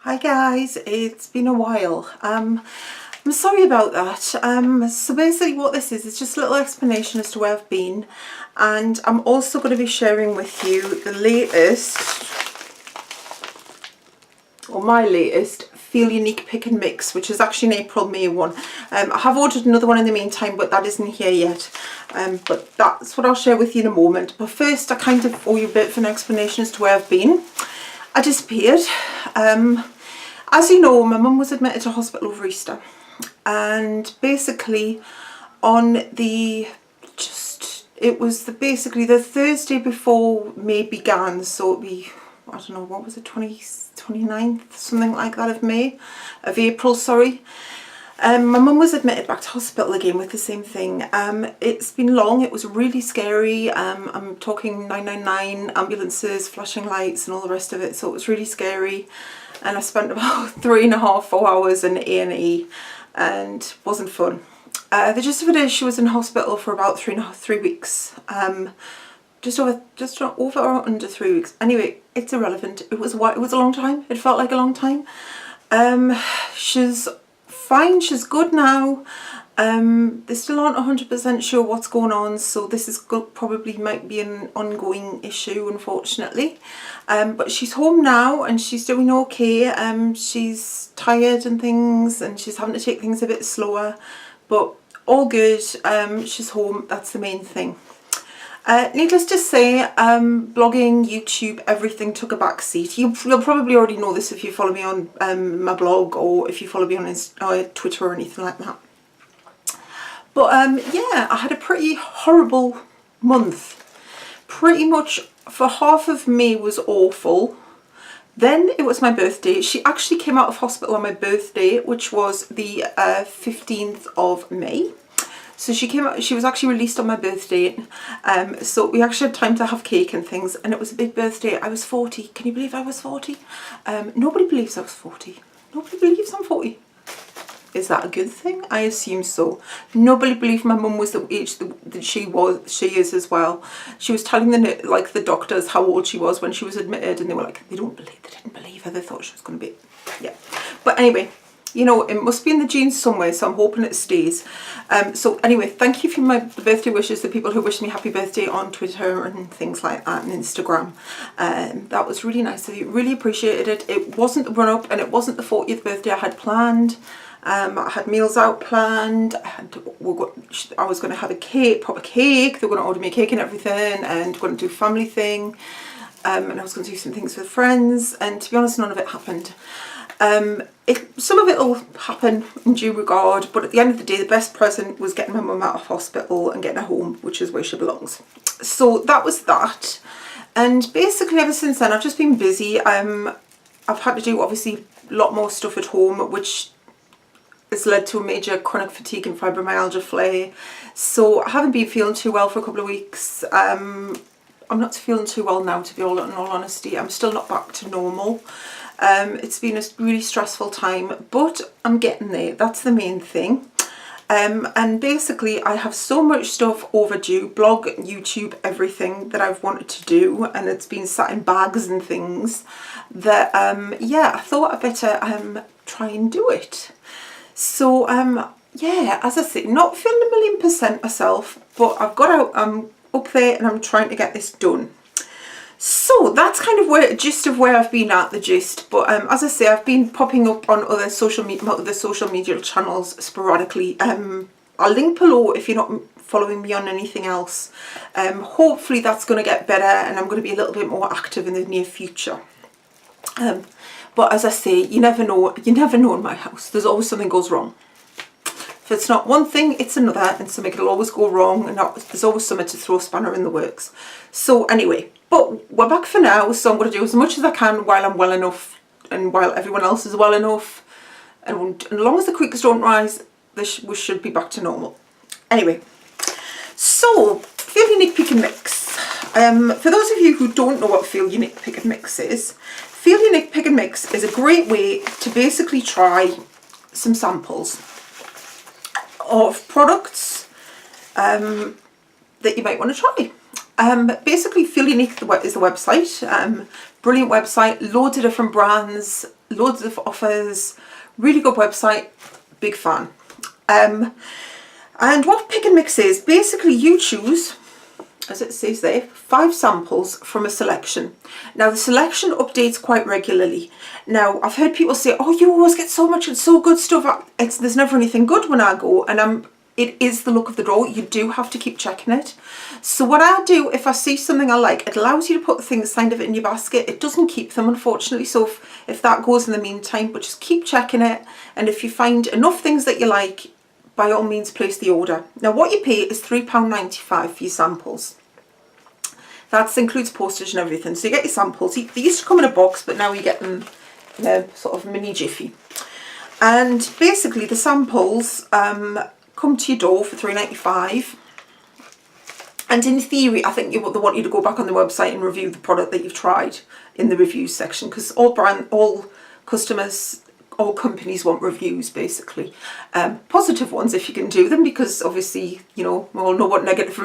Hi guys, it's been a while. I'm sorry about that. So basically what this is just a little explanation as to where I've been, and I'm also going to be sharing with you the latest, or my latest, FEELUNIQUE Pick and Mix, which is actually an April-May one. I have ordered another one in the meantime, but that isn't here yet. But that's what I'll share with you in a moment. But first, I kind of owe you a bit of an explanation as to where I've been. I disappeared. As you know, my mum was admitted to hospital over Easter, and basically on the basically the Thursday before May began, so it'd be, I don't know, what was it, 29th, something like that, of April, sorry. My mum was admitted back to hospital again with the same thing. It's been long, it was really scary. I'm talking 999, ambulances, flashing lights and all the rest of it, so it was really scary. And I spent about 3.5, 4 hours in A&E and wasn't fun. The gist of it is she was in hospital for about 3 weeks. Just over or under 3 weeks. Anyway, it's irrelevant. It was a long time. It felt like a long time. She's fine, she's good now. They still aren't 100% sure what's going on, so this is probably might be an ongoing issue, unfortunately. But she's home now and she's doing okay. She's tired and things, and she's having to take things a bit slower, but all good. She's home, that's the main thing. Needless to say, blogging, YouTube, everything took a back seat. You'll probably already know this if you follow me on my blog, or if you follow me on Twitter or anything like that. But yeah, I had a pretty horrible month. Pretty much for half of May was awful. Then it was my birthday. She actually came out of hospital on my birthday, which was the 15th of May. So she came out, she was actually released on my birthday. So we actually had time to have cake and things, and it was a big birthday. I was 40. Can you believe I was 40? Nobody believes I was 40. Nobody believes I'm 40. Is that a good thing? I assume so. Nobody believed my mum was the age that she is as well. She was telling the doctors how old she was when she was admitted, and they were like, they didn't believe her. They thought she was going to be, yeah. But anyway, you know, it must be in the genes somewhere, so I'm hoping it stays. So anyway, thank you for the birthday wishes, the people who wished me happy birthday on Twitter and things like that, and Instagram. That was really nice of you. Really appreciated it. It wasn't the run-up, and it wasn't the 40th birthday I had planned. I had meals out planned. I was going to have a cake, proper cake. They were going to order me a cake and everything, and going to do a family thing. And I was going to do some things with friends, and to be honest, none of it happened. Some of it will happen in due regard, but at the end of the day, the best present was getting my mum out of hospital and getting her home, which is where she belongs. So that was that. And basically ever since then, I've just been busy. I've had to do obviously a lot more stuff at home, which has led to a major chronic fatigue and fibromyalgia flare. So I haven't been feeling too well for a couple of weeks. I'm not feeling too well now, to be in all honesty. I'm still not back to normal. It's been a really stressful time, but I'm getting there. That's the main thing. And basically I have so much stuff overdue, blog, YouTube, everything that I've wanted to do, and it's been sat in bags and things that, yeah, I thought I'd better try and do it. So yeah, as I say, not feeling 1,000,000% myself, but I've got out, I'm up there and I'm trying to get this done. So that's kind of gist of where I've been at, the gist. But as I say, I've been popping up on other social media channels sporadically. I'll link below if you're not following me on anything else. Hopefully that's going to get better, and I'm going to be a little bit more active in the near future. But as I say, you never know in my house. There's always something goes wrong. If it's not one thing, it's another, and something will always go wrong, and there's always something to throw a spanner in the works. So anyway, but we're back for now, so I'm going to do as much as I can while I'm well enough, and while everyone else is well enough, and as long as the creeks don't rise, we should be back to normal. Anyway, so FEELUNIQUE Pick and Mix. For those of you who don't know what FEELUNIQUE Pick and Mix is, FEELUNIQUE Pick and Mix is a great way to basically try some samples of products that you might want to try. Basically FEELUNIQUE is the website. Brilliant website, loads of different brands, loads of offers, really good website, big fan. And what Pick and Mix is, basically you choose, as it says there, 5 samples from a selection. Now the selection updates quite regularly. Now I've heard people say, oh, you always get so much and so good stuff. There's never anything good when I go, and it is the look of the draw. You do have to keep checking it. So what I do, if I see something I like, it allows you to put things kind of in your basket. It doesn't keep them, unfortunately, so if that goes in the meantime, but just keep checking it, and if you find enough things that you like, by all means place the order. Now what you pay is £3.95 for your samples. That includes postage and everything. So you get your samples. They used to come in a box, but now you get them in a sort of mini jiffy. And basically the samples come to your door for £3.95. And in theory, I think they want you to go back on the website and review the product that you've tried in the reviews section, because all customers, all companies want reviews, basically. Positive ones if you can do them, because obviously, you know, we all know what negative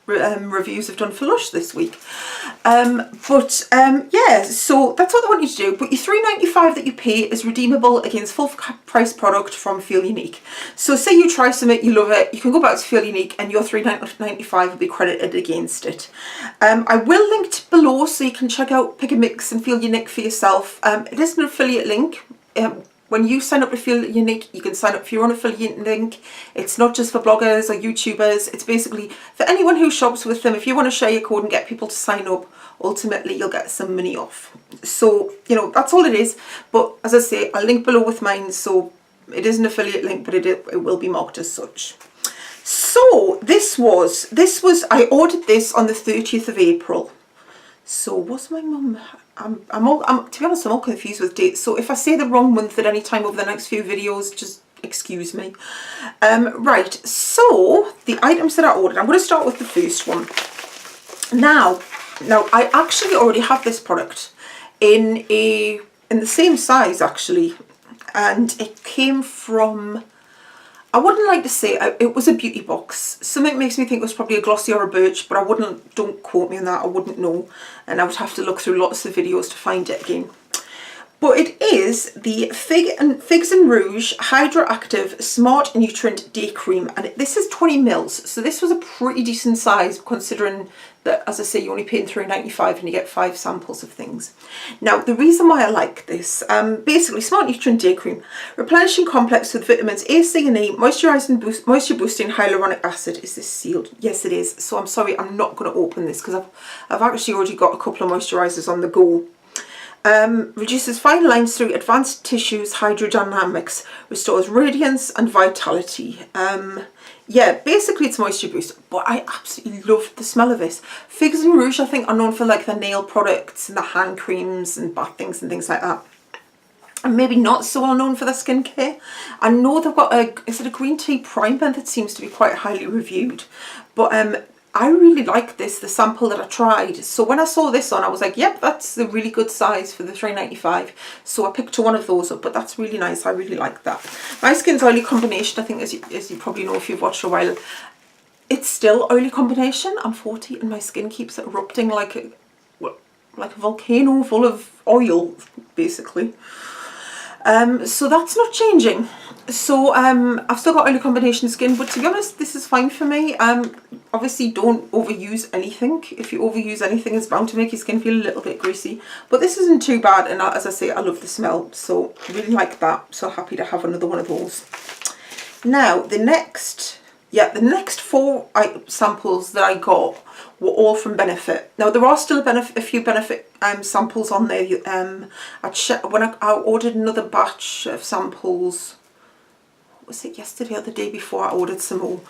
reviews have done for Lush this week. Yeah, so that's what they want you to do. But your £3.95 that you pay is redeemable against full price product from FEELUNIQUE. So say you try something, you love it, you can go back to FEELUNIQUE and your £3.95 will be credited against it. I will link it below so you can check out Pick and Mix and FEELUNIQUE for yourself. It is an affiliate link. When you sign up to FEELUNIQUE, you can sign up for your own affiliate link. It's not just for bloggers or YouTubers. It's basically for anyone who shops with them. If you want to share your code and get people to sign up, ultimately you'll get some money off. So, you know, that's all it is. But as I say, I'll link below with mine. So it is an affiliate link, but it will be marked as such. So this was, I ordered this on the 30th of April. So what's my mum? To be honest, I'm all confused with dates. So if I say the wrong month at any time over the next few videos, just excuse me. Right, so the items that I ordered, I'm going to start with the first one. Now I actually already have this product in the same size actually, and it came from, I wouldn't like to say it was a beauty box. Something makes me think it was probably a Glossy or a Birch, but don't quote me on that, I wouldn't know. And I would have to look through lots of videos to find it again. But it is the Figs and Rouge Hyda-Activ Smart Nutrient Day Cream. And this is 20 mils. So this was a pretty decent size, considering that, as I say, you only pay £3.95 and you get 5 samples of things. Now, the reason why I like this, basically, Smart Nutrient Day Cream, replenishing complex with vitamins A, C and E, moisture boosting hyaluronic acid. Is this sealed? Yes, it is. So I'm sorry, I'm not going to open this because I've actually already got a couple of moisturisers on the go. Reduces fine lines through advanced tissues hydrodynamics, restores radiance and vitality. Yeah, basically it's moisture boost, but I absolutely love the smell of this. Figs and Rouge, I think, are known for like the nail products and the hand creams and bath things and things like that. And maybe not so well known for their skincare. I know they've got is it a green tea primer that seems to be quite highly reviewed, but I really like this, the sample that I tried. So when I saw this on, I was like, yep, that's a really good size for the £3.95. So I picked one of those up, but that's really nice. I really like that. My skin's oily combination, I think, as you probably know if you've watched a while, it's still oily combination. I'm 40 and my skin keeps erupting like a volcano full of oil, basically. So that's not changing. So I've still got oily combination skin, but to be honest, this is fine for me. Obviously don't overuse anything. If you overuse anything, it's bound to make your skin feel a little bit greasy, but this isn't too bad. And as I say, I love the smell, so I really like that. So happy to have another one of those. Now the next 4 samples that I got were all from Benefit. Now there are still a few Benefit samples on there. When I ordered another batch of samples, was it yesterday or the day before, I ordered some more,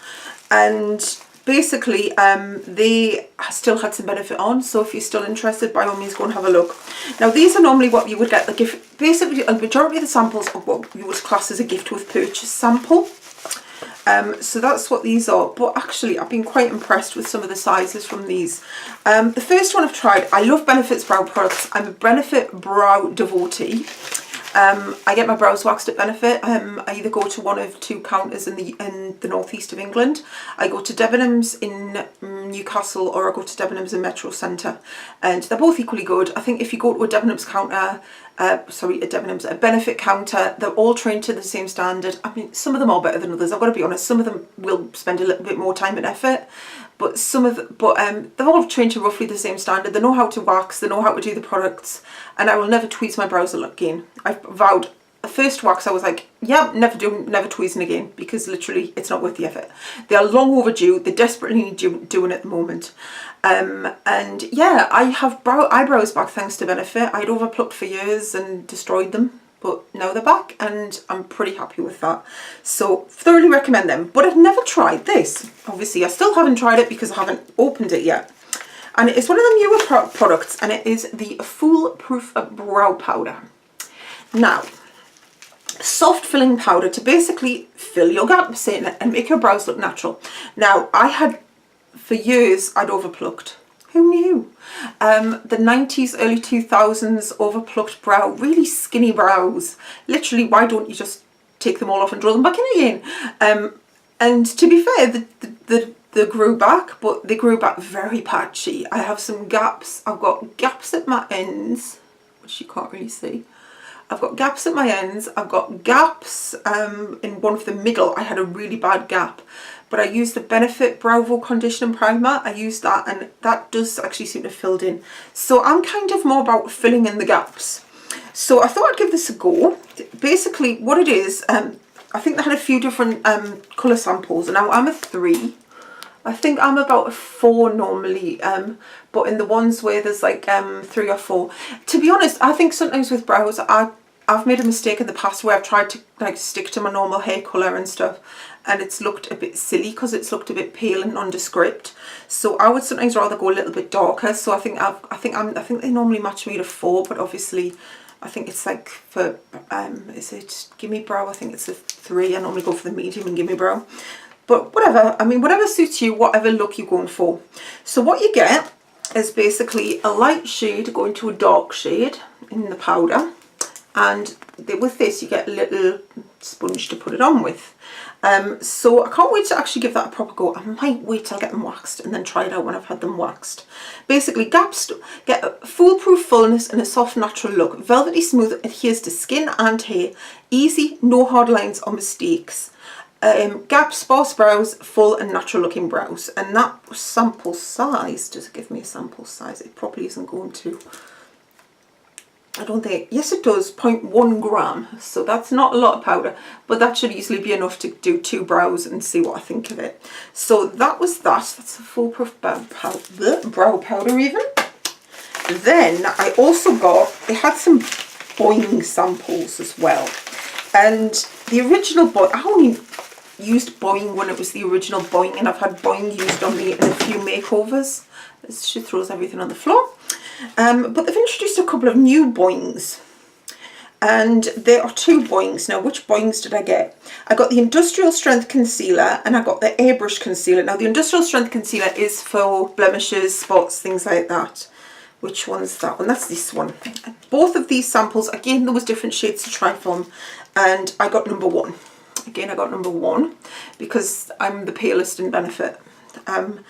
and basically they still had some Benefit on, so if you're still interested, by all means go and have a look. Now these are normally what you would get, the gift, basically a majority of the samples are what you would class as a gift with purchase sample. So that's what these are, but actually I've been quite impressed with some of the sizes from these. The first one I've tried, I love Benefit's brow products. I'm a Benefit brow devotee. I get my brows waxed at Benefit. I either go to one of two counters in the northeast of England. I go to Debenhams in Newcastle, or I go to Debenhams in Metro Centre, and they're both equally good. I think if you go to a Debenhams counter, a Benefit counter, they're all trained to the same standard. I mean, some of them are better than others. I've got to be honest. Some of them will spend a little bit more time and effort, but they're all trained to roughly the same standard. They know how to wax, they know how to do the products, and I will never tweeze my brows again. I've vowed. The first wax I was like, yeah, never tweezing again, because literally it's not worth the effort. They are long overdue. They desperately need doing at the moment. And yeah, I have eyebrows back thanks to Benefit. I'd overplucked for years and destroyed them, but now they're back and I'm pretty happy with that. So thoroughly recommend them. But I've never tried this. Obviously I still haven't tried it because I haven't opened it yet. And it's one of the newer products, and it is the Foolproof brow powder. Now, soft filling powder to basically fill your gaps in and make your brows look natural. Now, I had, for years, I'd overplucked. Who knew? The 90s, early 2000s overplucked brow, really skinny brows. Literally, why don't you just take them all off and draw them back in again? And to be fair, they grew back, but they grew back very patchy. I have some gaps. I've got gaps at my ends, which you can't really see. I've got gaps at my ends. I've got gaps in one of the middle. I had a really bad gap, but I used the Benefit Brow Condition and Primer. I used that, and that does actually seem to have filled in. So I'm kind of more about filling in the gaps. So I thought I'd give this a go. Basically what it is, I think they had a few different colour samples, and now I'm a 3. I think I'm about a 4 normally, but in the ones where there's like 3 or 4. To be honest, I think sometimes with brows, I've made a mistake in the past where I've tried to like stick to my normal hair colour and stuff, and it's looked a bit silly because it's looked a bit pale and nondescript. So I would sometimes rather go a little bit darker. So I think they normally match me at a 4, but obviously I think it's like for is it Gimme Brow? I think it's a 3. I normally go for the medium and Gimme Brow. But whatever, I mean, whatever suits you, whatever look you're going for. So what you get is basically a light shade going to a dark shade in the powder. And with this, you get a little sponge to put it on with. So I can't wait to actually give that a proper go. I might wait till I get them waxed and then try it out when I've had them waxed. Basically, gaps get a foolproof fullness and a soft natural look. Velvety smooth, adheres to skin and hair. Easy, no hard lines or mistakes. Gap, sparse brows, full and natural looking brows. And that sample size, does it give me a sample size? It probably isn't going to. I don't think, yes it does, 0.1 gram. So that's not a lot of powder, but that should easily be enough to do 2 brows and see what I think of it. So that was that. That's a Foolproof brow powder even. Then I also got, they had some Boi-ing samples as well. And the original I only used Boi-ing when it was the original Boi-ing, and I've had Boi-ing used on me in a few makeovers. She throws everything on the floor. But they've introduced a couple of new Boi-ings. And there are 2 Boi-ings. Now, which Boi-ings did I get? I got the Industrial Strength Concealer and I got the Airbrush Concealer. Now, the Industrial Strength Concealer is for blemishes, spots, things like that. Which one's that one? That's this one. Both of these samples, again, there was different shades to try from. And I got number 1. Again, I got number 1 because I'm the palest in Benefit. And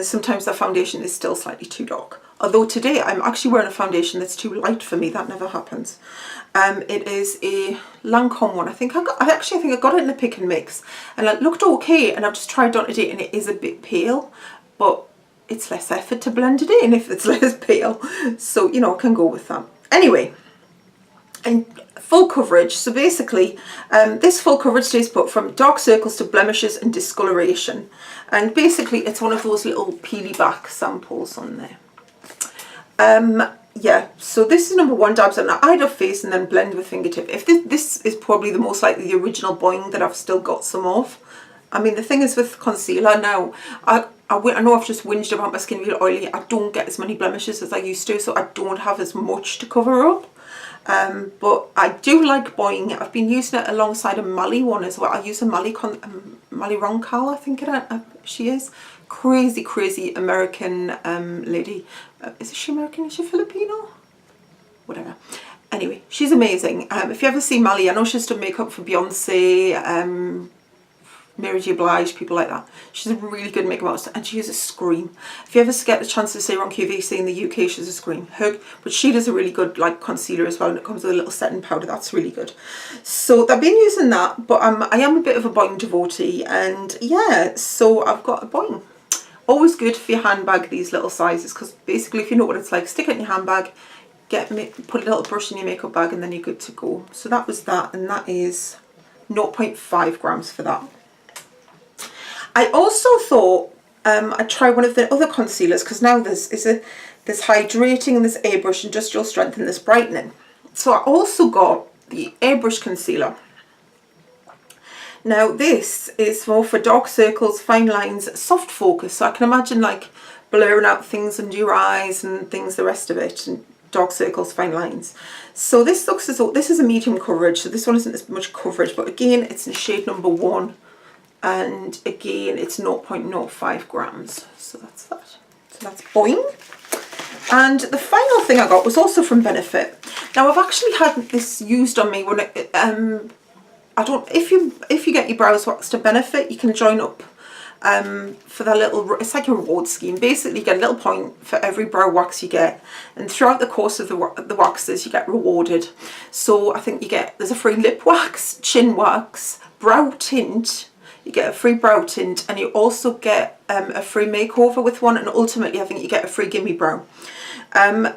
sometimes the foundation is still slightly too dark. Although today I'm actually wearing a foundation that's too light for me. That never happens. It is a Lancome one. I think I got it in the pick and mix, and it looked okay. And I've just tried on today, and it is a bit pale, but it's less effort to blend it in if it's less pale. So you know, I can go with that. Anyway, and full coverage. So basically, this full coverage stays put from dark circles to blemishes and discoloration. And basically, it's one of those little peely back samples on there. Yeah, so this is number 1, dabs on the eye of face and then blend with fingertip. If this is probably the most likely the original Boi-ing that I've still got some of. I mean, the thing is with concealer now, I know I've just whinged about my skin being oily. I don't get as many blemishes as I used to, so I don't have as much to cover up. But I do like Boi-ing. I've been using it alongside a Mali one as well. I use a Mali Roncal, I think she is. Crazy American lady. Is she American? Is she Filipino? Whatever. Anyway, she's amazing. If you ever see Mally, I know she's done makeup for Beyonce, Mary J. Blige, people like that. She's a really good makeup artist, and she is a scream. If you ever get the chance to see her on QVC in the UK, she's a scream. But she does a really good like concealer as well, and it comes with a little setting powder. That's really good. So I've been using that, but I am a bit of a Boi-ing devotee, and yeah, so I've got a Boi-ing. Always good for your handbag, these little sizes, because basically if you know what it's like, stick it in your handbag, put a little brush in your makeup bag, and then you're good to go. So that was that, and that is 0.5 grams for that. I also thought I'd try one of the other concealers, because now there's hydrating and there's Airbrush Industrial Strength and there's brightening. So I also got the Airbrush concealer. Now this is more for dark circles, fine lines, soft focus. So I can imagine like blurring out things under your eyes and things, the rest of it, and dark circles, fine lines. So this looks as though this is a medium coverage. So this one isn't as much coverage, but again, it's in shade number 1. And again, it's 0.05 grams. So that's that. So that's Boi-ing. And the final thing I got was also from Benefit. Now I've actually had this used on me when it, I don't. If you get your brows waxed to Benefit, you can join up for that little. It's like a reward scheme. Basically, you get a little point for every brow wax you get, and throughout the course of the waxes, you get rewarded. So I think there's a free lip wax, chin wax, brow tint. You get a free brow tint, and you also get a free makeover with one, and ultimately I think you get a free gimme brow.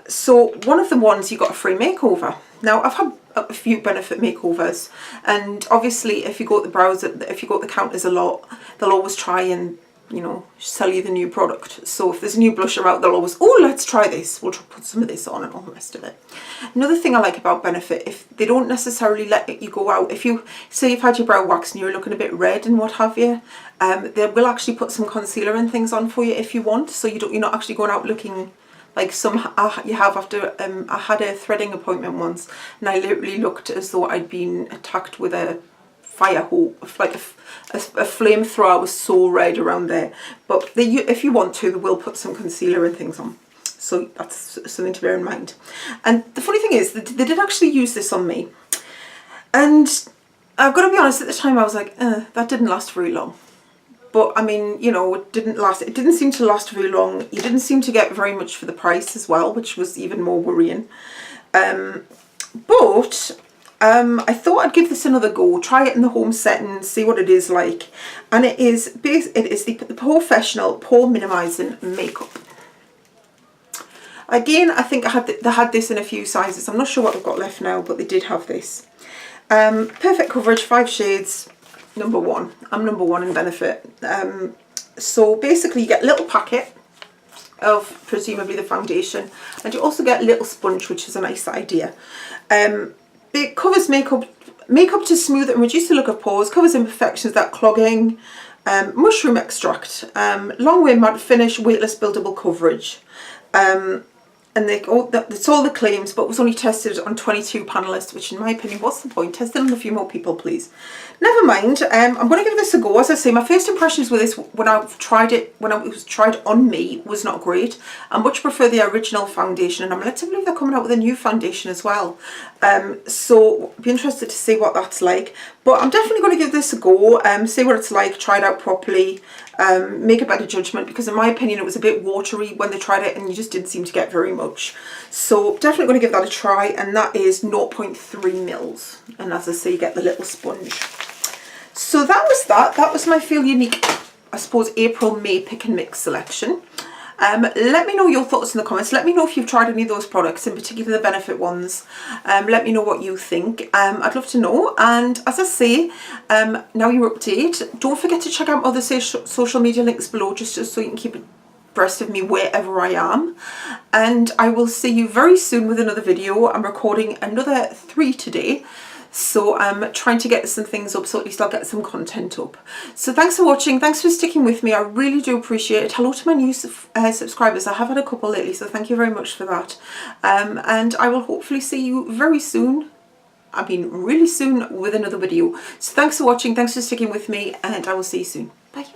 So one of the ones you got a free makeover. Now I've had a few Benefit makeovers, and obviously if you go to the counters a lot, they'll always try and, you know, sell you the new product. So if there's a new blusher out, they'll always, oh, let's try this, we'll put some of this on and all the rest of it. Another thing I like about Benefit, if they don't necessarily let you go out, if you say you've had your brow wax and you're looking a bit red and what have you, they will actually put some concealer and things on for you if you want, so you're not actually going out looking like some you have after. I had a threading appointment once, and I literally looked as though I'd been attacked with a fire hose, like a flamethrower. I was so red around there. But if you want to, they will put some concealer and things on. So that's something to bear in mind. And the funny thing is, they did actually use this on me. And I've got to be honest, at the time I was like, that didn't last very long. But I mean, you know, it didn't seem to last very long. You didn't seem to get very much for the price as well, which was even more worrying. But I thought I'd give this another go, try it in the home setting, see what it is like. And it is the Porefessional Pore Minimizing Makeup. Again, I think they had this in a few sizes. I'm not sure what they've got left now, but they did have this. Perfect coverage, 5 shades. Number 1. I'm number 1 in Benefit. So basically you get a little packet of presumably the foundation, and you also get a little sponge, which is a nice idea. It covers makeup to smooth and reduce the look of pores, covers imperfections, that clogging, mushroom extract, long wear matte finish, weightless buildable coverage. And that's all the claims, but was only tested on 22 panellists, which in my opinion, what's the point? Test it on a few more people, please. Never mind, I'm going to give this a go. As I say, my first impressions with this, when it was tried on me, was not great. I much prefer the original foundation, and I'm led to believe they're coming out with a new foundation as well. So I'd be interested to see what that's like. But I'm definitely going to give this a go, see what it's like, try it out properly, make a better judgment, because in my opinion it was a bit watery when they tried it and you just didn't seem to get very much. So definitely going to give that a try, and that is 0.3 mils. And as I say, you get the little sponge. So that was my FEELUNIQUE, I suppose, April-May pick and mix selection. Let me know your thoughts in the comments. Let me know if you've tried any of those products, in particular the Benefit ones. Let me know what you think. I'd love to know. And as I say, now you're up to date, don't forget to check out other social media links below, just so you can keep abreast of me wherever I am. And I will see you very soon with another video. I'm recording another 3 today. So I'm trying to get some things up, so at least I'll get some content up. So thanks for watching. Thanks for sticking with me. I really do appreciate it. Hello to my new subscribers. I have had a couple lately, so thank you very much for that. And I will hopefully see you very soon. I mean, really soon, with another video. So thanks for watching. Thanks for sticking with me, and I will see you soon. Bye.